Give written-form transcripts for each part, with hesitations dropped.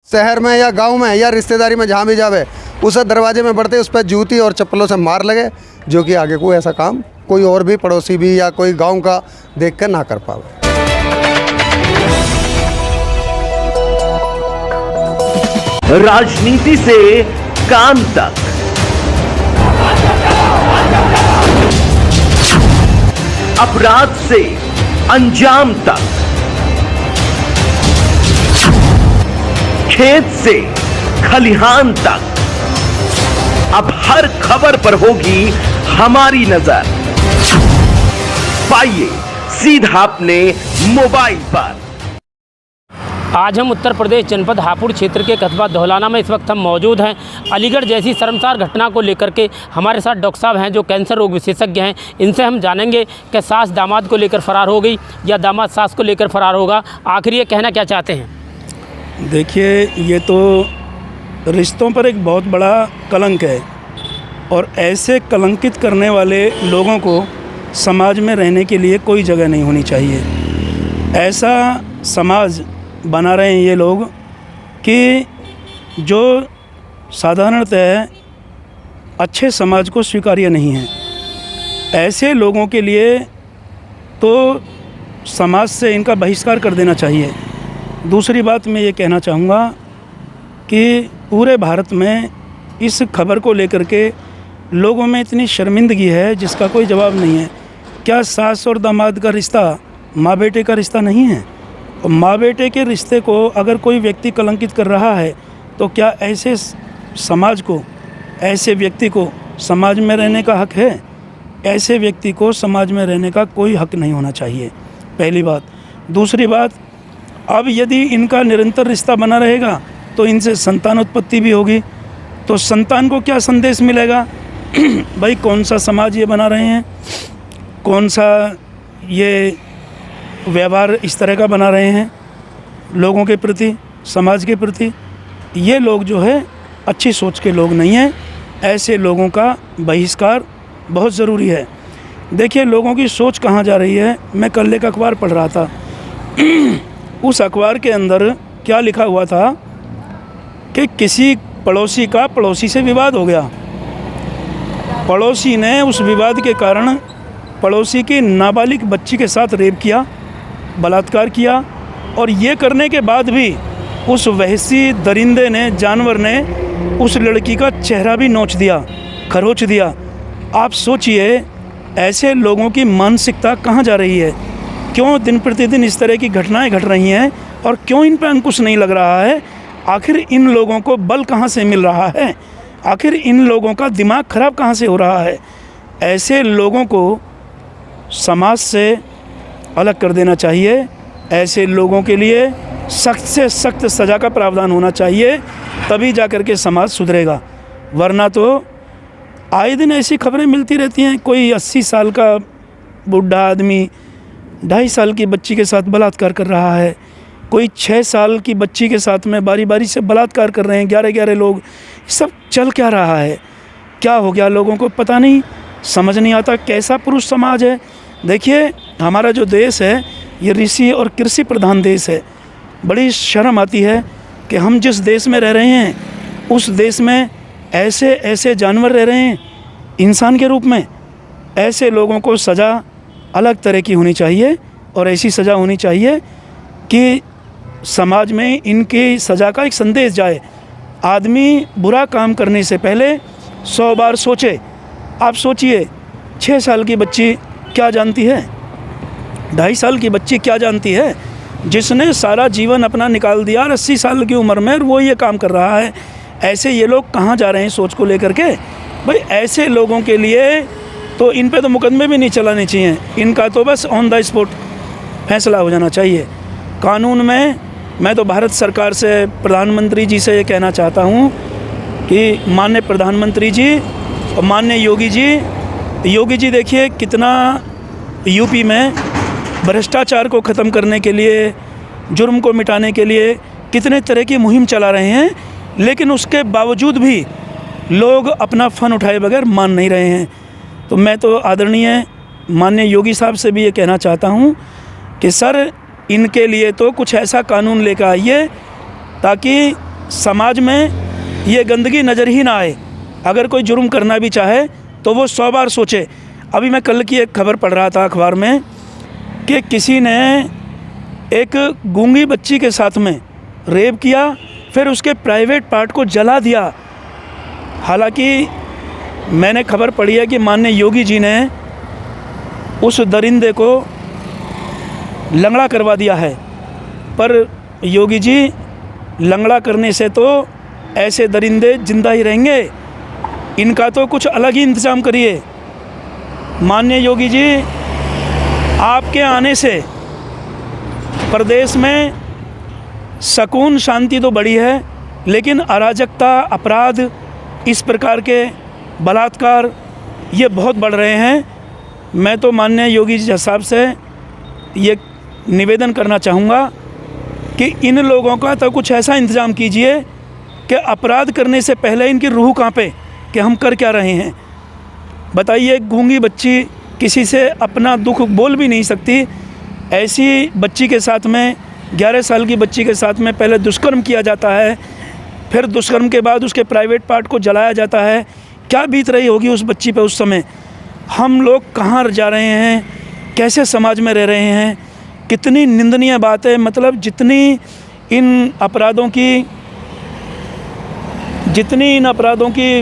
शहर में या गांव में या रिश्तेदारी में जहाँ भी जावे, उस दरवाजे में बढ़ते उस पर जूती और चप्पलों से मार लगे, जो कि आगे कोई ऐसा काम कोई और भी पड़ोसी भी या कोई गांव का देख कर ना कर पावे। राजनीति से काम तक, अपराध से अंजाम तक, खेत से खलिहान तक, अब हर खबर पर होगी हमारी नजर। पाइए सीधा अपने मोबाइल पर। आज हम उत्तर प्रदेश जनपद हापुड़ क्षेत्र के कस्बा धौलाना में इस वक्त हम मौजूद हैं। अलीगढ़ जैसी शर्मसार घटना को लेकर के हमारे साथ डॉक्टर साहब हैं जो कैंसर रोग विशेषज्ञ हैं। इनसे हम जानेंगे कि सास दामाद को लेकर फरार हो गई या दामाद सास को लेकर फरार होगा। आखिर ये कहना क्या चाहते हैं? देखिए, ये तो रिश्तों पर एक बहुत बड़ा कलंक है और ऐसे कलंकित करने वाले लोगों को समाज में रहने के लिए कोई जगह नहीं होनी चाहिए। ऐसा समाज बना रहे हैं ये लोग कि जो साधारणतः अच्छे समाज को स्वीकार्य नहीं है। ऐसे लोगों के लिए तो समाज से इनका बहिष्कार कर देना चाहिए। दूसरी बात मैं ये कहना चाहूँगा कि पूरे भारत में इस खबर को लेकर के लोगों में इतनी शर्मिंदगी है जिसका कोई जवाब नहीं है। क्या सास और दामाद का रिश्ता माँ बेटे का रिश्ता नहीं है? और माँ बेटे के रिश्ते को अगर कोई व्यक्ति कलंकित कर रहा है तो क्या ऐसे समाज को, ऐसे व्यक्ति को समाज में रहने का हक है? ऐसे व्यक्ति को समाज में रहने का कोई हक नहीं होना चाहिए, पहली बात। दूसरी बात, अब यदि इनका निरंतर रिश्ता बना रहेगा तो इनसे संतान उत्पत्ति भी होगी, तो संतान को क्या संदेश मिलेगा? भाई कौन सा समाज ये बना रहे हैं, कौन सा ये व्यवहार इस तरह का बना रहे हैं लोगों के प्रति, समाज के प्रति। ये लोग जो है अच्छी सोच के लोग नहीं हैं। ऐसे लोगों का बहिष्कार बहुत ज़रूरी है। देखिए, लोगों की सोच कहाँ जा रही है। मैं कल एक अखबार पढ़ रहा था उस अखबार के अंदर क्या लिखा हुआ था कि किसी पड़ोसी का पड़ोसी से विवाद हो गया। पड़ोसी ने उस विवाद के कारण पड़ोसी की नाबालिग बच्ची के साथ रेप किया, बलात्कार किया, और ये करने के बाद भी उस वहशी दरिंदे ने, जानवर ने उस लड़की का चेहरा भी नोच दिया, खरोच दिया। आप सोचिए ऐसे लोगों की मानसिकता कहाँ जा रही है? क्यों दिन प्रतिदिन इस तरह की घटनाएं घट रही हैं और क्यों इन पर अंकुश नहीं लग रहा है? आखिर इन लोगों को बल कहाँ से मिल रहा है? आखिर इन लोगों का दिमाग ख़राब कहाँ से हो रहा है? ऐसे लोगों को समाज से अलग कर देना चाहिए। ऐसे लोगों के लिए सख्त से सख्त सज़ा का प्रावधान होना चाहिए, तभी जा कर के समाज सुधरेगा। वरना तो आए दिन ऐसी खबरें मिलती रहती हैं। कोई 80 साल का बूढ़ा आदमी 2.5 साल की बच्ची के साथ बलात्कार कर रहा है, कोई 6 साल की बच्ची के साथ में बारी बारी से बलात्कार कर रहे हैं 11-11 लोग। सब चल क्या रहा है? क्या हो गया? लोगों को पता नहीं, समझ नहीं आता कैसा पुरुष समाज है। देखिए, हमारा जो देश है ये ऋषि और कृषि प्रधान देश है। बड़ी शर्म आती है कि हम जिस देश में रह रहे हैं उस देश में ऐसे ऐसे जानवर रह रहे हैं इंसान के रूप में। ऐसे लोगों को सज़ा अलग तरह की होनी चाहिए और ऐसी सज़ा होनी चाहिए कि समाज में इनकी सज़ा का एक संदेश जाए। आदमी बुरा काम करने से पहले 100 बार सोचे। आप सोचिए, 6 साल की बच्ची क्या जानती है? 2.5 साल की बच्ची क्या जानती है? जिसने सारा जीवन अपना निकाल दिया और 80 साल की उम्र में वो ये काम कर रहा है। ऐसे ये लोग कहाँ जा रहे हैं सोच को लेकर के? भाई ऐसे लोगों के लिए तो इन पे तो मुकदमे भी नहीं चलाने चाहिए। इनका तो बस ऑन द स्पॉट फैसला हो जाना चाहिए कानून में। मैं तो भारत सरकार से, प्रधानमंत्री जी से ये कहना चाहता हूँ कि माननीय प्रधानमंत्री जी और माननीय योगी जी देखिए कितना यूपी में भ्रष्टाचार को ख़त्म करने के लिए, जुर्म को मिटाने के लिए कितने तरह की मुहिम चला रहे हैं, लेकिन उसके बावजूद भी लोग अपना फ़न उठाए बगैर मान नहीं रहे हैं। तो मैं तो आदरणीय माननीय योगी साहब से भी ये कहना चाहता हूँ कि सर, इनके लिए तो कुछ ऐसा कानून लेकर आइए ताकि समाज में ये गंदगी नज़र ही ना आए। अगर कोई जुर्म करना भी चाहे तो वो 100 बार सोचे। अभी मैं कल की एक खबर पढ़ रहा था अखबार में कि किसी ने एक गूंगी बच्ची के साथ में रेप किया, फिर उसके प्राइवेट पार्ट को जला दिया। हालांकि मैंने खबर पढ़ी है कि माननीय योगी जी ने उस दरिंदे को लंगड़ा करवा दिया है, पर योगी जी लंगड़ा करने से तो ऐसे दरिंदे जिंदा ही रहेंगे, इनका तो कुछ अलग ही इंतज़ाम करिए। माननीय योगी जी, आपके आने से प्रदेश में सुकून शांति तो बढ़ी है, लेकिन अराजकता, अपराध, इस प्रकार के बलात्कार ये बहुत बढ़ रहे हैं। मैं तो माननीय योगी जी साहब से ये निवेदन करना चाहूँगा कि इन लोगों का तो कुछ ऐसा इंतज़ाम कीजिए कि अपराध करने से पहले इनकी रूह कांपे कि हम कर क्या रहे हैं। बताइए, गूंगी बच्ची किसी से अपना दुख बोल भी नहीं सकती, ऐसी बच्ची के साथ में 11 साल की बच्ची के साथ में पहले दुष्कर्म किया जाता है, फिर दुष्कर्म के बाद उसके प्राइवेट पार्ट को जलाया जाता है। क्या बीत रही होगी उस बच्ची पे उस समय। हम लोग कहाँ जा रहे हैं, कैसे समाज में रह रहे हैं, कितनी निंदनीय बात है। मतलब जितनी इन अपराधों की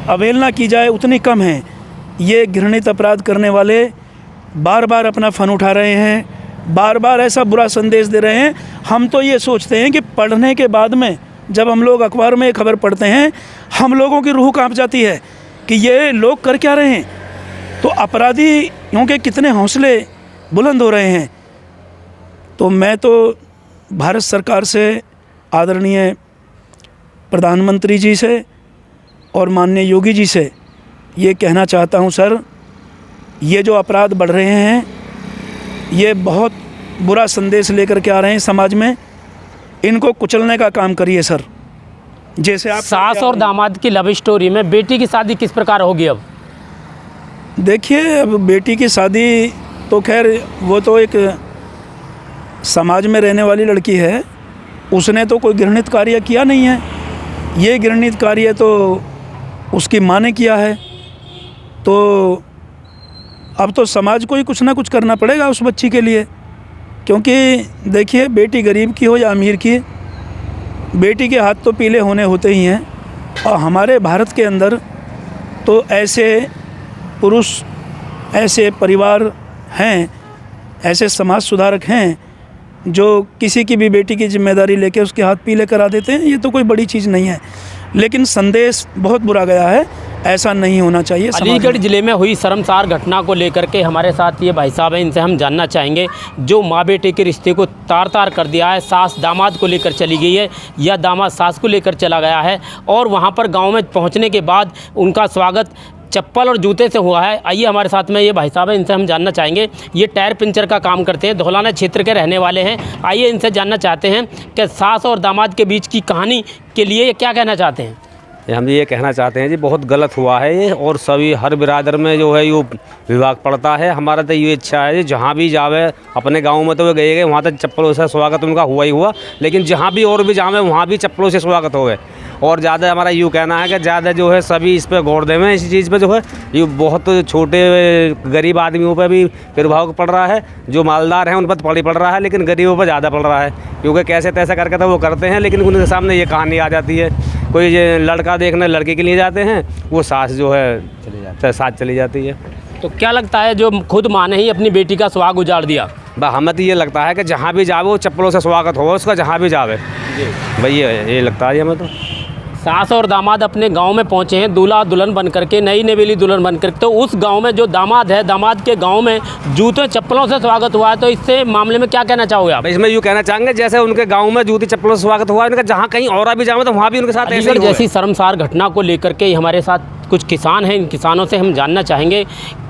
अवहेलना की जाए उतनी कम है। ये घृणित अपराध करने वाले बार बार अपना फ़न उठा रहे हैं, बार बार ऐसा बुरा संदेश दे रहे हैं। हम तो ये सोचते हैं कि पढ़ने के बाद में जब हम लोग अखबार में खबर पढ़ते हैं, हम लोगों की रूह कांप जाती है कि ये लोग कर क्या रहे हैं। तो अपराधियों के कितने हौसले बुलंद हो रहे हैं। तो मैं तो भारत सरकार से, आदरणीय प्रधानमंत्री जी से और माननीय योगी जी से ये कहना चाहता हूँ, सर, ये जो अपराध बढ़ रहे हैं ये बहुत बुरा संदेश लेकर के आ रहे हैं समाज में। इनको कुचलने का काम करिए सर। जैसे आप सास और दामाद की लव स्टोरी में बेटी की शादी किस प्रकार होगी अब? देखिए, अब बेटी की शादी तो खैर वो तो एक समाज में रहने वाली लड़की है, उसने तो कोई घृणित कार्य किया नहीं है। ये घृणित कार्य तो उसकी माँ ने किया है। तो अब तो समाज को ही कुछ ना कुछ करना पड़ेगा उस बच्ची के लिए, क्योंकि देखिए, बेटी गरीब की हो या अमीर की, बेटी के हाथ तो पीले होने होते ही हैं। और हमारे भारत के अंदर तो ऐसे पुरुष, ऐसे परिवार हैं, ऐसे समाज सुधारक हैं जो किसी की भी बेटी की जिम्मेदारी लेके उसके हाथ पीले करा देते हैं। ये तो कोई बड़ी चीज़ नहीं है, लेकिन संदेश बहुत बुरा गया है, ऐसा नहीं होना चाहिए। अलीगढ़ ज़िले में हुई शर्मसार घटना को लेकर के हमारे साथ ये भाई साहब हैं, इनसे हम जानना चाहेंगे जो माँ बेटे के रिश्ते को तार तार कर दिया है। सास दामाद को लेकर चली गई है या दामाद सास को लेकर चला गया है, और वहाँ पर गाँव में पहुँचने के बाद उनका स्वागत चप्पल और जूते से हुआ है। आइए, हमारे साथ में ये भाई साहब हैं, इनसे हम जानना चाहेंगे। ये टायर पंचर का काम करते हैं, धौलाना क्षेत्र के रहने वाले हैं। आइए, इनसे जानना चाहते हैं कि सास और दामाद के बीच की कहानी के लिए क्या कहना चाहते हैं। हम ये कहना चाहते हैं जी, बहुत गलत हुआ है ये, और सभी हर बिरादर में जो है ये विभाग पड़ता है। हमारा तो ये इच्छा है जहाँ भी जावे, अपने गांव में तो वे गए वहाँ तक चप्पलों से स्वागत उनका हुआ ही हुआ, लेकिन जहाँ भी और भी जावे वहाँ भी चप्पलों से स्वागत हो गए। और ज़्यादा हमारा यूँ कहना है कि ज़्यादा जो है सभी इस पर गौर देवें, इस चीज़ पे जो है ये बहुत छोटे गरीब आदमियों पर भी प्रभाव पड़ रहा है। जो मालदार हैं उन पर थोड़ी पड़ रहा है, लेकिन गरीबों पर ज़्यादा पड़ रहा है, क्योंकि कैसे तैसे करके तो वो करते हैं, लेकिन उनके सामने ये कहानी आ जाती है। कोई ये लड़का देखने लड़के के लिए जाते हैं, वो सास जो है साथ चली जाती है। तो क्या लगता है जो खुद माँ ने ही अपनी बेटी का सुहाग उजाड़ दिया? हमें तो ये लगता है कि जहाँ भी जावे वो चप्पलों से स्वागत हो उसका, जहाँ भी जावे भाई ये लगता है हमें। तो सास और दामाद अपने गांव में पहुंचे हैं, दूल्हा दुल्हन बन करके, नई नवेली दुल्हन बन करके। तो उस गांव में जो दामाद है, दामाद के गांव में जूते चप्पलों से स्वागत हुआ है, तो इससे मामले में क्या कहना चाहोगे आप? इसमें यूँ कहना चाहेंगे जैसे उनके गांव में जूती चप्पलों से स्वागत हुआ है, उनका जहाँ कहीं और भी जाए तो वहाँ भी उनके साथ ऐसे ही जैसी शर्मसार घटना को लेकर के हमारे साथ कुछ किसान हैं, इन किसानों से हम जानना चाहेंगे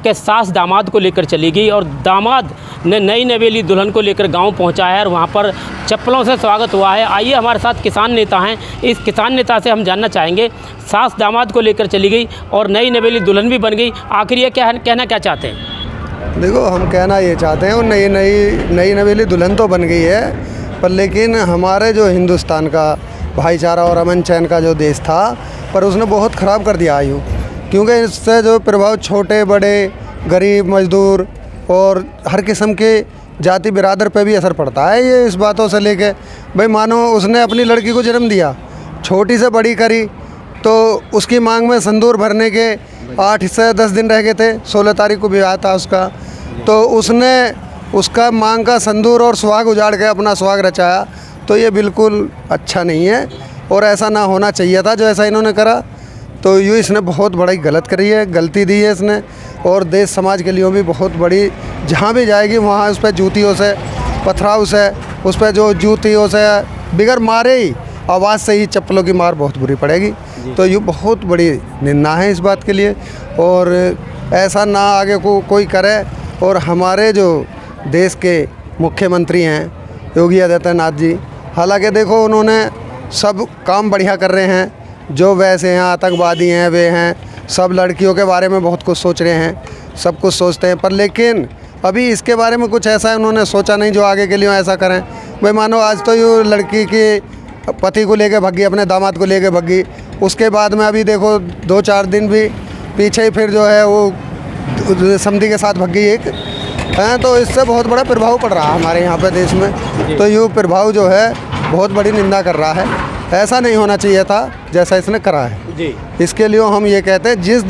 कि सास दामाद को लेकर चली गई और दामाद ने नई नवेली दुल्हन को लेकर गांव पहुंचा है और वहां पर चप्पलों से स्वागत हुआ है। आइए, हमारे साथ किसान नेता हैं, इस किसान नेता से हम जानना चाहेंगे, सास दामाद को लेकर चली गई और नई नवेली दुल्हन भी बन गई, आखिर ये कहना क्या चाहते हैं? देखो, हम कहना ये चाहते हैं, और नई नवेली दुल्हन तो बन गई है, पर लेकिन हमारे जो हिंदुस्तान का भाईचारा और अमन चैन का जो देश था, पर उसने बहुत ख़राब कर दिया आयु, क्योंकि इससे जो प्रभाव छोटे बड़े गरीब मजदूर और हर किस्म के जाति बिरादर पे भी असर पड़ता है। ये इस बातों से लेके भाई मानो उसने अपनी लड़की को जन्म दिया, छोटी से बड़ी करी, तो उसकी मांग में संदूर भरने के 8 से 10 दिन रह गए थे। 16 तारीख को विवाह था उसका, तो उसने उसका मांग का संदूर और सुहाग उजाड़ के अपना सुहाग रचाया। तो ये बिल्कुल अच्छा नहीं है और ऐसा ना होना चाहिए था जो ऐसा इन्होंने करा। तो यूँ इसने बहुत बड़ी गलत करी है, गलती दी है इसने, और देश समाज के लिए भी बहुत बड़ी, जहाँ भी जाएगी वहाँ उस पर जूतियों से पथराव से, उस पर जो जूतियों से बिगर मारे ही आवाज़ से ही चप्पलों की मार बहुत बुरी पड़ेगी। तो ये बहुत बड़ी निंदा है इस बात के लिए, और ऐसा ना आगे को कोई करे। और हमारे जो देश के मुख्यमंत्री हैं योगी आदित्यनाथ जी, हालांकि देखो उन्होंने सब काम बढ़िया कर रहे हैं, जो वैसे हैं आतंकवादी हैं वे हैं, सब लड़कियों के बारे में बहुत कुछ सोच रहे हैं, सब कुछ सोचते हैं, पर लेकिन अभी इसके बारे में कुछ ऐसा उन्होंने सोचा नहीं जो आगे के लिए ऐसा करें। भाई मानो आज तो ये लड़की के पति को लेके भगी, अपने दामाद को लेके भगी, उसके बाद में अभी देखो 2-4 दिन भी पीछे ही फिर जो है वो समधी के साथ भगी एक हैं। तो इससे बहुत बड़ा प्रभाव पड़ रहा है हमारे यहाँ पे देश में। तो ये प्रभाव जो है बहुत बड़ी निंदा कर रहा है, ऐसा नहीं होना चाहिए था जैसा इसने करा है जी। इसके लिए हम ये कहते हैं जिस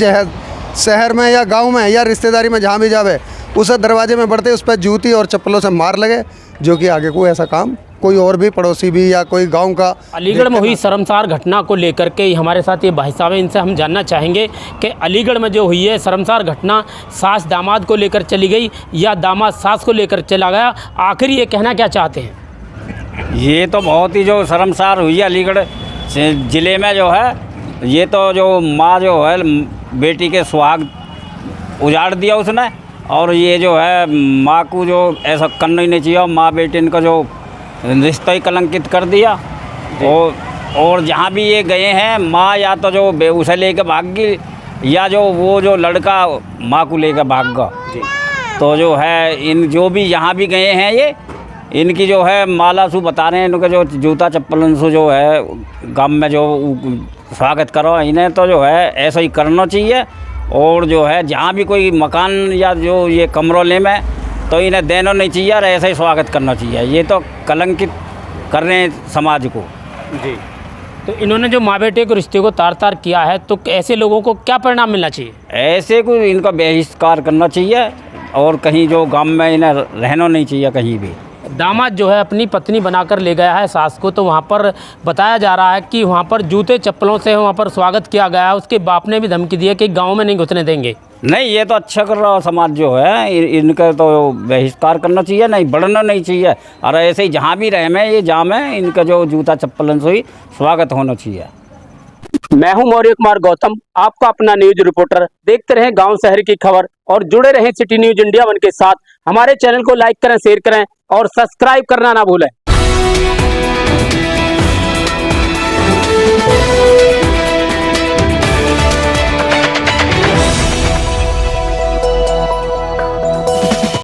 शहर में या गांव में या रिश्तेदारी में जहाँ भी जावे, उसे दरवाजे में बढ़ते उस पर जूती और चप्पलों से मार लगे, जो कि आगे को ऐसा काम कोई और भी पड़ोसी भी या कोई गांव का। अलीगढ़ में हुई शर्मसार घटना को लेकर के हमारे साथ ये भाई साहब हैं, इनसे हम जानना चाहेंगे कि अलीगढ़ में जो हुई है शर्मसार घटना, सास दामाद को लेकर चली गई या दामाद सास को लेकर चला गया, आखिर ये कहना क्या चाहते हैं? ये तो बहुत ही जो शर्मसार हुई है अलीगढ़ ज़िले में जो है, ये तो जो माँ जो है बेटी के सुहाग उजाड़ दिया उसने, और ये जो है माँ को जो ऐसा करना ही नहीं चाहिए, माँ बेटी इनका जो रिश्ता ही कलंकित कर दिया। और जहाँ भी ये गए हैं, माँ या तो जो उसे लेकर भाग गई या जो वो जो लड़का माँ को लेकर भाग गया। तो जो है इन जो भी यहाँ भी गए हैं ये, इनकी जो है माला सु बता रहे हैं, इनका जो जूता चप्पल से जो है गाँव में जो स्वागत करो, इन्हें तो जो है ऐसा ही करना चाहिए। और जो है जहाँ भी कोई मकान या जो ये कमरों में, तो इन्हें देना नहीं चाहिए और ऐसा ही स्वागत करना चाहिए। ये तो कलंकित कर रहे हैं समाज को जी। तो इन्होंने जो माँ बेटे के रिश्ते को तार तार किया है, तो ऐसे लोगों को क्या परिणाम मिलना चाहिए? ऐसे को इनका बहिष्कार करना चाहिए और कहीं जो गांव में इन्हें रहना नहीं चाहिए कहीं भी। दामाद जो है अपनी पत्नी बनाकर ले गया है सास को, तो वहाँ पर बताया जा रहा है कि वहाँ पर जूते चप्पलों से वहाँ पर स्वागत किया गया है। उसके बाप ने भी धमकी दी है कि गांव में नहीं घुसने देंगे। नहीं, ये तो अच्छा कर रहा समाज जो है, इनका तो बहिष्कार करना चाहिए, नहीं बढ़ना नहीं चाहिए। और ऐसे ही जहाँ भी रहे में ये जाम है, इनका जो जूता चप्पल से ही स्वागत होना चाहिए। मैं हूं मौर्य कुमार गौतम, आपका अपना न्यूज रिपोर्टर। देखते रहें गांव शहर की खबर और जुड़े रहें सिटी न्यूज इंडिया 1 के साथ। हमारे चैनल को लाइक करें, शेयर करें और सब्सक्राइब करना ना भूलें।